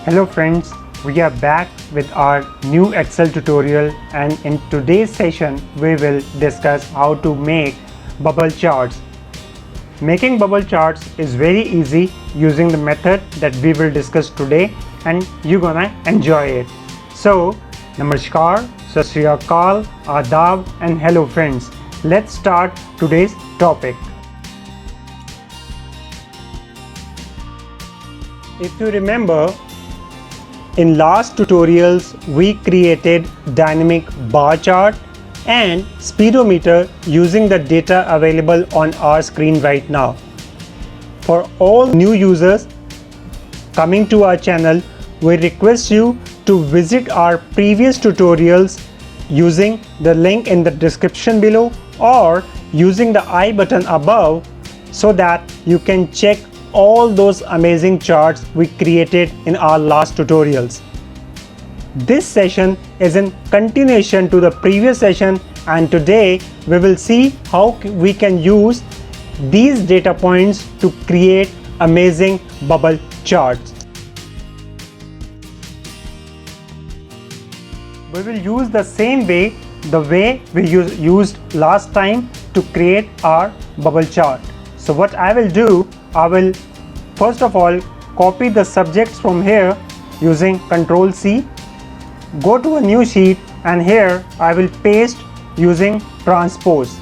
Hello friends, we are back with our new Excel tutorial, and in today's session we will discuss how to make bubble charts. Making bubble charts is very easy using the method that we will discuss today, and you're gonna enjoy it. So, Namaskar, Sat Shri Akal, Adab and hello friends. Let's start today's topic. If you remember, in last tutorials we created dynamic bar chart and speedometer using the data available on our screen right now. For all new users coming to our channel, we request you to visit our previous tutorials using the link in the description below or using the I button above so that you can check all those amazing charts we created in our last tutorials. This session is in continuation to the previous session, and today we will see how we can use these data points to create amazing bubble charts. We will use the same way we used last time to create our bubble chart. So what I will do, I will first of all copy the subjects from here using Ctrl C, go to a new sheet, and here I will paste using transpose.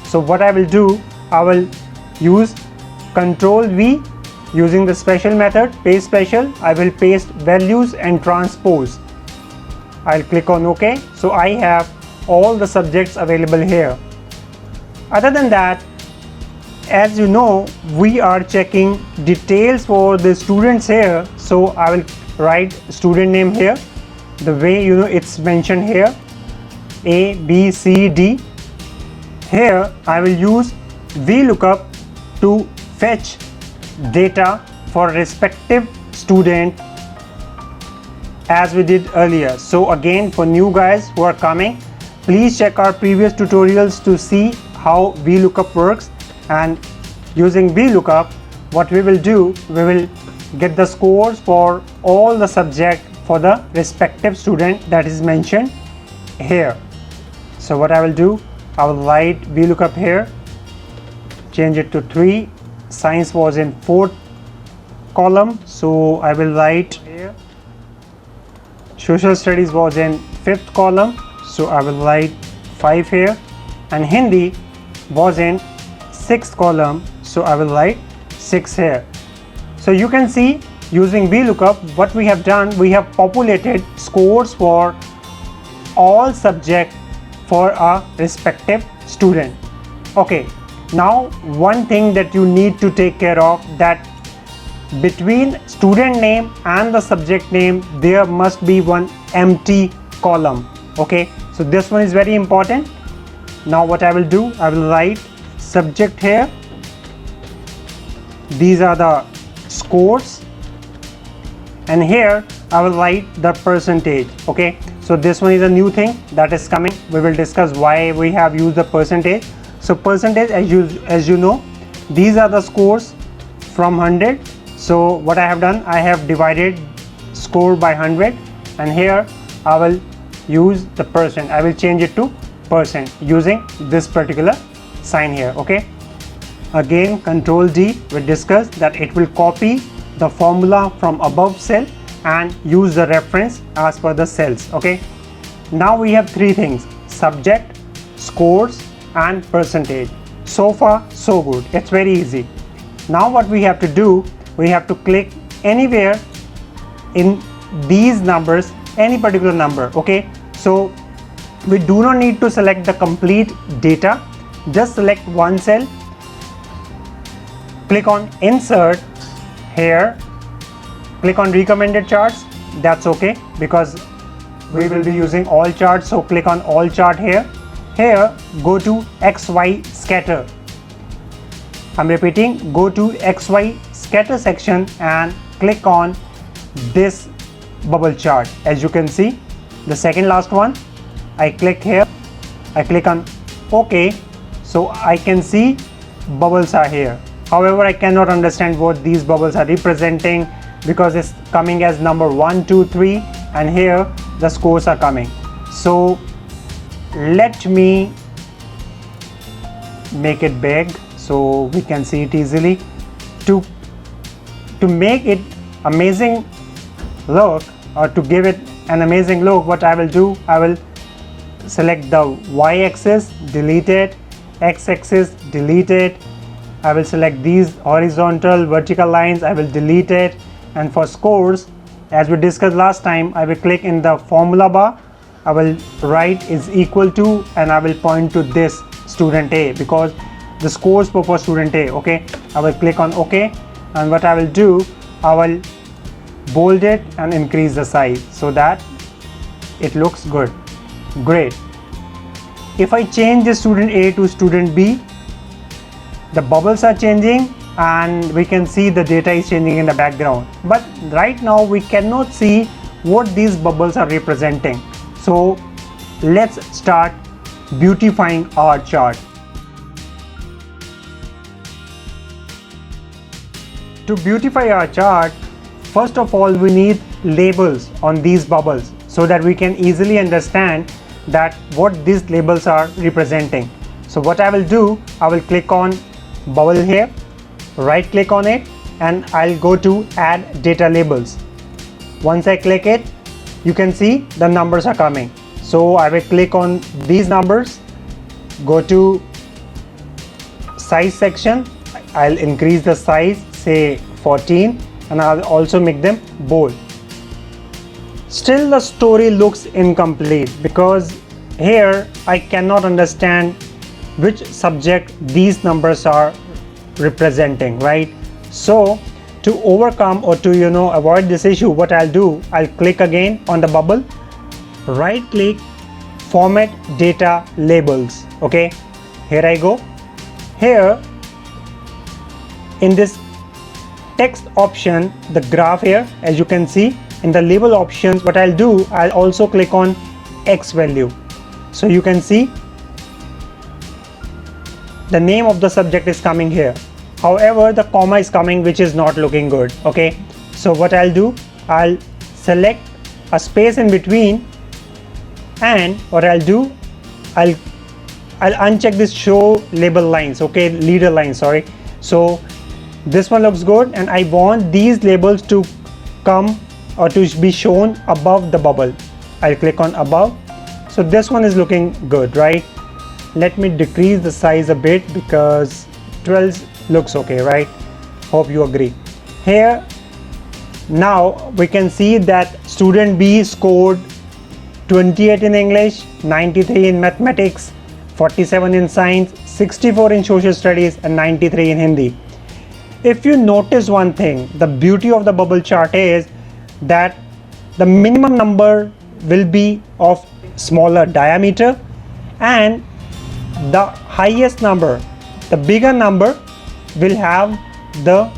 So what I will do, I will use Ctrl V using the special method, paste special. I will paste values and transpose. I'll click on OK. So I have all the subjects available here. Other than that, as you know, we are checking details for the students here, so I will write student name here the way it's mentioned here, A, B, C, D. Here I will use VLOOKUP to fetch data for respective student as we did earlier. So again, for new guys who are coming, please check our previous tutorials to see how VLOOKUP works. And using VLOOKUP, what we will do, we will get the scores for all the subject for the respective student that is mentioned here. So what I will do, I will write VLOOKUP here, change it to 3. Science was in 4th column, so I will write here. Social studies was in 5th column, so I will write 5 here, and Hindi was in 6th column, so I will write 6 here. So you can see, using VLOOKUP, what we have done, we have populated scores for all subject for a respective student. Okay, now one thing that you need to take care of, that between student name and the subject name there must be one empty column. Okay, so this one is very important. Now what I will do, I will write subject here. These are the scores, and here I will write the percentage. Okay, so this one is a new thing that is coming. We will discuss why we have used the percentage. So percentage, as you know, these are the scores from 100. So what I have done, I have divided score by 100, and here I will use the percent. I will change it to percent using this particular sign here. Okay, again Ctrl D, we discussed that it will copy the formula from above cell and use the reference as per the cells. Okay, now we have 3 things: subject, scores and percentage. So far so good, it's very easy. Now what we have to do, we have to click anywhere in these numbers, any particular number. Okay, so we do not need to select the complete data, just select one cell, click on insert here, click on recommended charts. That's okay because we will be using all charts, so click on all chart here. Here go to XY scatter. I'm repeating, go to XY scatter section and click on this bubble chart. As you can see, the second last one, I click here, I click on OK. So I can see bubbles are here. However, I cannot understand what these bubbles are representing. because it's coming as number 1, 2, 3, and here the scores are coming. So let me make it big so we can see it easily. To make it amazing look, or to give it an amazing look, what I will do, I will select the y-axis, delete it, x-axis, delete it. I will select these horizontal, vertical lines, I will delete it. And for scores, as we discussed last time, I will click in the formula bar, I will write is equal to, and I will point to this student A, because the scores for student A. Okay, I will click on OK, and what I will do, I will bold it and increase the size so that it looks good. Great. If I change the student A to student B, the bubbles are changing and we can see the data is changing in the background. But right now we cannot see what these bubbles are representing. So let's start beautifying our chart. To beautify our chart, first of all we need labels on these bubbles so that we can easily understand that what these labels are representing. So what I will do, I will click on bubble here, right click on it, and I'll go to add data labels. Once I click it, you can see the numbers are coming. So I will click on these numbers, go to size section, I'll increase the size, say 14, and I'll also make them bold. Still the story looks incomplete because here I cannot understand which subject these numbers are representing, right? So to overcome or to avoid this issue, what I'll do, I'll click again on the bubble, right click, format data labels. Okay, here I go. Here in this text option, the graph here, as you can see in the label options, what I'll do, I'll also click on X value. So you can see the name of the subject is coming here. However, the comma is coming, which is not looking good. Okay, so what I'll do, I'll select a space in between, and what I'll do, I'll uncheck this show label lines. Okay, leader lines, sorry. So this one looks good, and I want these labels to come or to be shown above the bubble. I'll click on above. So this one is looking good, right? Let me decrease the size a bit because 12 looks okay, right? Hope you agree. Here now we can see that student B scored 28 in English, 93 in mathematics, 47 in science, 64 in social studies, and 93 in Hindi. If you notice one thing, the beauty of the bubble chart is that the minimum number will be of smaller diameter, and the highest number, the bigger number, will have the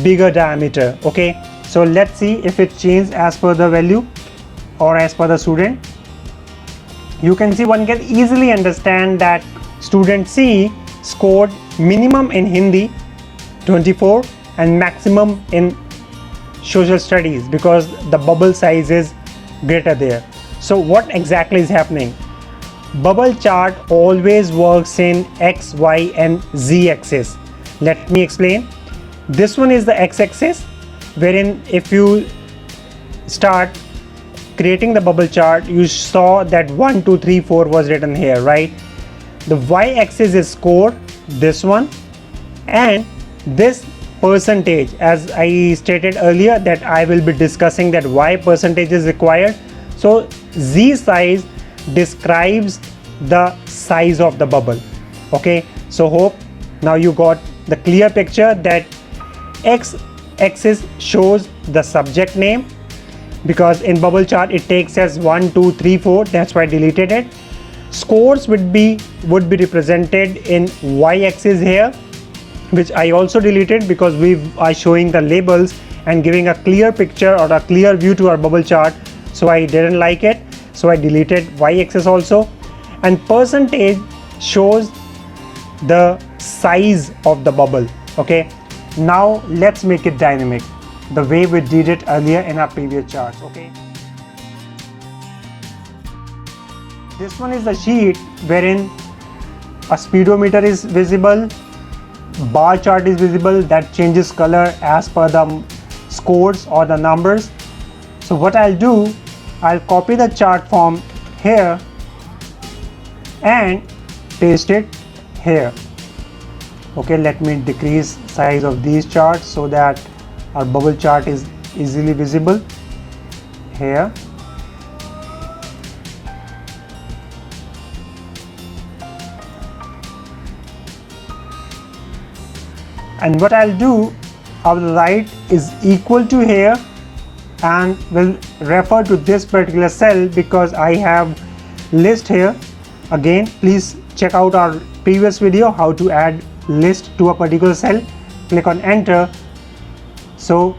bigger diameter. Okay, so let's see if it changed as per the value or as per the student. You can see, one can easily understand that student C scored minimum in Hindi 24 and maximum in social studies because the bubble size is greater there. So what exactly is happening? Bubble chart always works in X, Y, and Z axis. Let me explain. This one is the X axis, wherein if you start creating the bubble chart, you saw that 1, 2, 3, 4 was written here, right? The Y axis is score, this one, and this percentage, as I stated earlier that I will be discussing that why percentage is required. So Z size describes the size of the bubble. Okay, so hope now you got the clear picture that X axis shows the subject name, because in bubble chart it takes as 1, 2, 3, 4, that's why I deleted it. Scores would be represented in Y axis here, which I also deleted because we are showing the labels and giving a clear picture or a clear view to our bubble chart, so I didn't like it, so I deleted Y axis also. And percentage shows the size of the bubble. Okay, now let's make it dynamic. the way we did it earlier in our previous charts. Okay. This one is the sheet wherein a speedometer is visible, bar chart is visible that changes color as per the scores or the numbers. So what I'll do, I'll copy the chart from here and paste it here. Okay, let me decrease size of these charts so that our bubble chart is easily visible here. And what I'll do, I will write is equal to here and will refer to this particular cell because I have list here. Again, please check out our previous video how to add list to a particular cell. Click on enter. So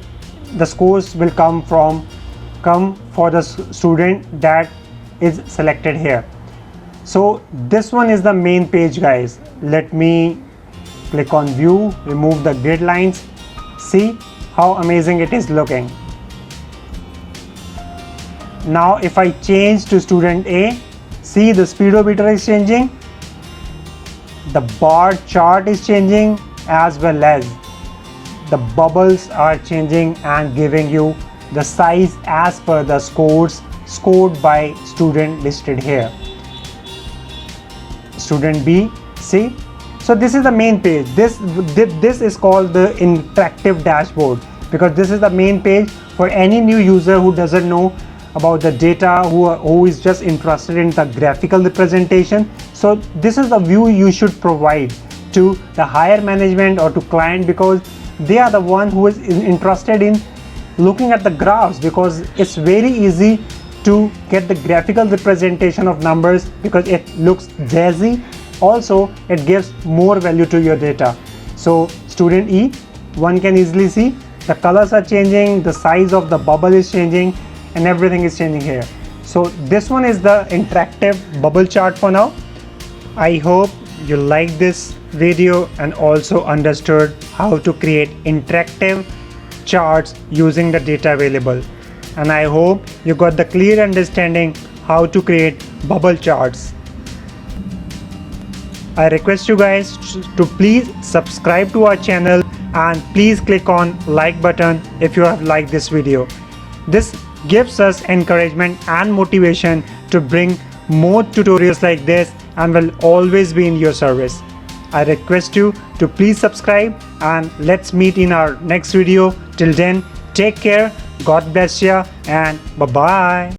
the scores will come for the student that is selected here. So this one is the main page, guys. Let me click on view, remove the grid lines. See how amazing it is looking. Now if I change to student A, see the speedometer is changing, the bar chart is changing, as well as the bubbles are changing and giving you the size as per the scores scored by student listed here. Student B, see. So this is the main page. This is called the interactive dashboard because this is the main page for any new user who doesn't know about the data, who is just interested in the graphical representation. So this is the view you should provide to the higher management or to client because they are the one who is interested in looking at the graphs, because it's very easy to get the graphical representation of numbers because it looks jazzy. Also, it gives more value to your data. So student E, one can easily see the colors are changing, the size of the bubble is changing, and everything is changing here. So this one is the interactive bubble chart for now. I hope you liked this video and also understood how to create interactive charts using the data available. And I hope you got the clear understanding how to create bubble charts. I request you guys to please subscribe to our channel and please click on like button if you have liked this video. This gives us encouragement and motivation to bring more tutorials like this and will always be in your service. I request you to please subscribe and let's meet in our next video. Till then, take care, God bless you, and bye-bye.